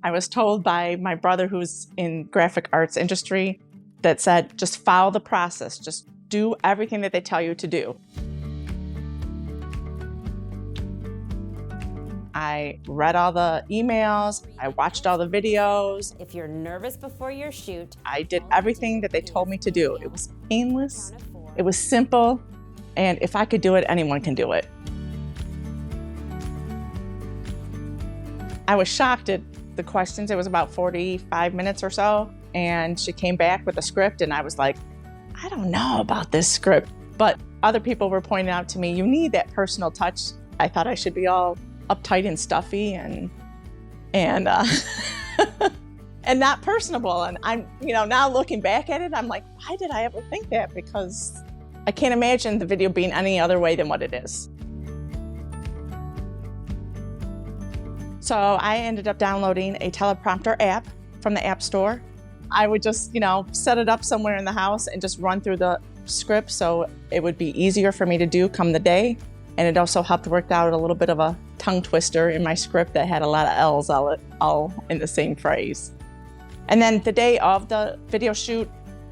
I was told by my brother who's in graphic arts industry that said, just follow the process. Just do everything that they tell you to do. I read all the emails, I watched all the videos. If you're nervous before your shoot, I did everything that they told me to do. It was painless, it was simple, and if I could do it, anyone can do it. I was shocked at the questions. It was about 45 minutes or so, and she came back with a script, and I was like, I don't know about this script. But other people were pointing out to me, you need that personal touch. I thought I should be all uptight and stuffy and and not personable. And I'm, now looking back at it, I'm like, why did I ever think that? Because I can't imagine the video being any other way than what it is. So I ended up downloading a teleprompter app from the App Store. I would just, set it up somewhere in the house and just run through the script so it would be easier for me to do come the day. And it also helped work out a little bit of a tongue twister in my script that had a lot of L's all in the same phrase. And then the day of the video shoot,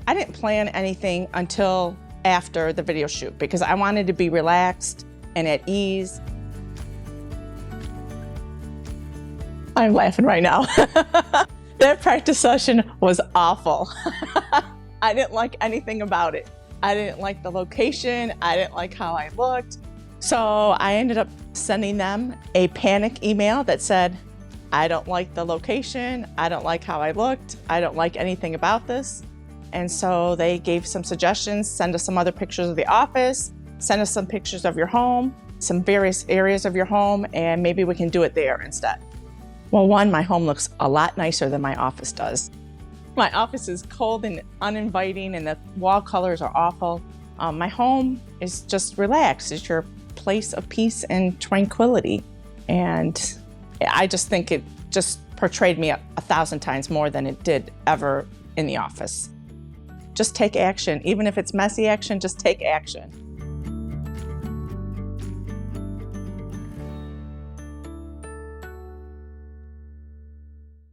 I didn't plan anything until after the video shoot because I wanted to be relaxed and at ease. I'm laughing right now. That practice session was awful. I didn't like anything about it. I didn't like the location. I didn't like how I looked. So I ended up sending them a panic email that said, I don't like the location. I don't like how I looked. I don't like anything about this. And so they gave some suggestions, send us some other pictures of the office, send us some pictures of your home, some various areas of your home, and maybe we can do it there instead. Well, one, my home looks a lot nicer than my office does. My office is cold and uninviting and the wall colors are awful. My home is just relaxed. It's your place of peace and tranquility. And I just think it just portrayed me 1,000 times more than it did ever in the office. Just take action. Even if it's messy action, just take action.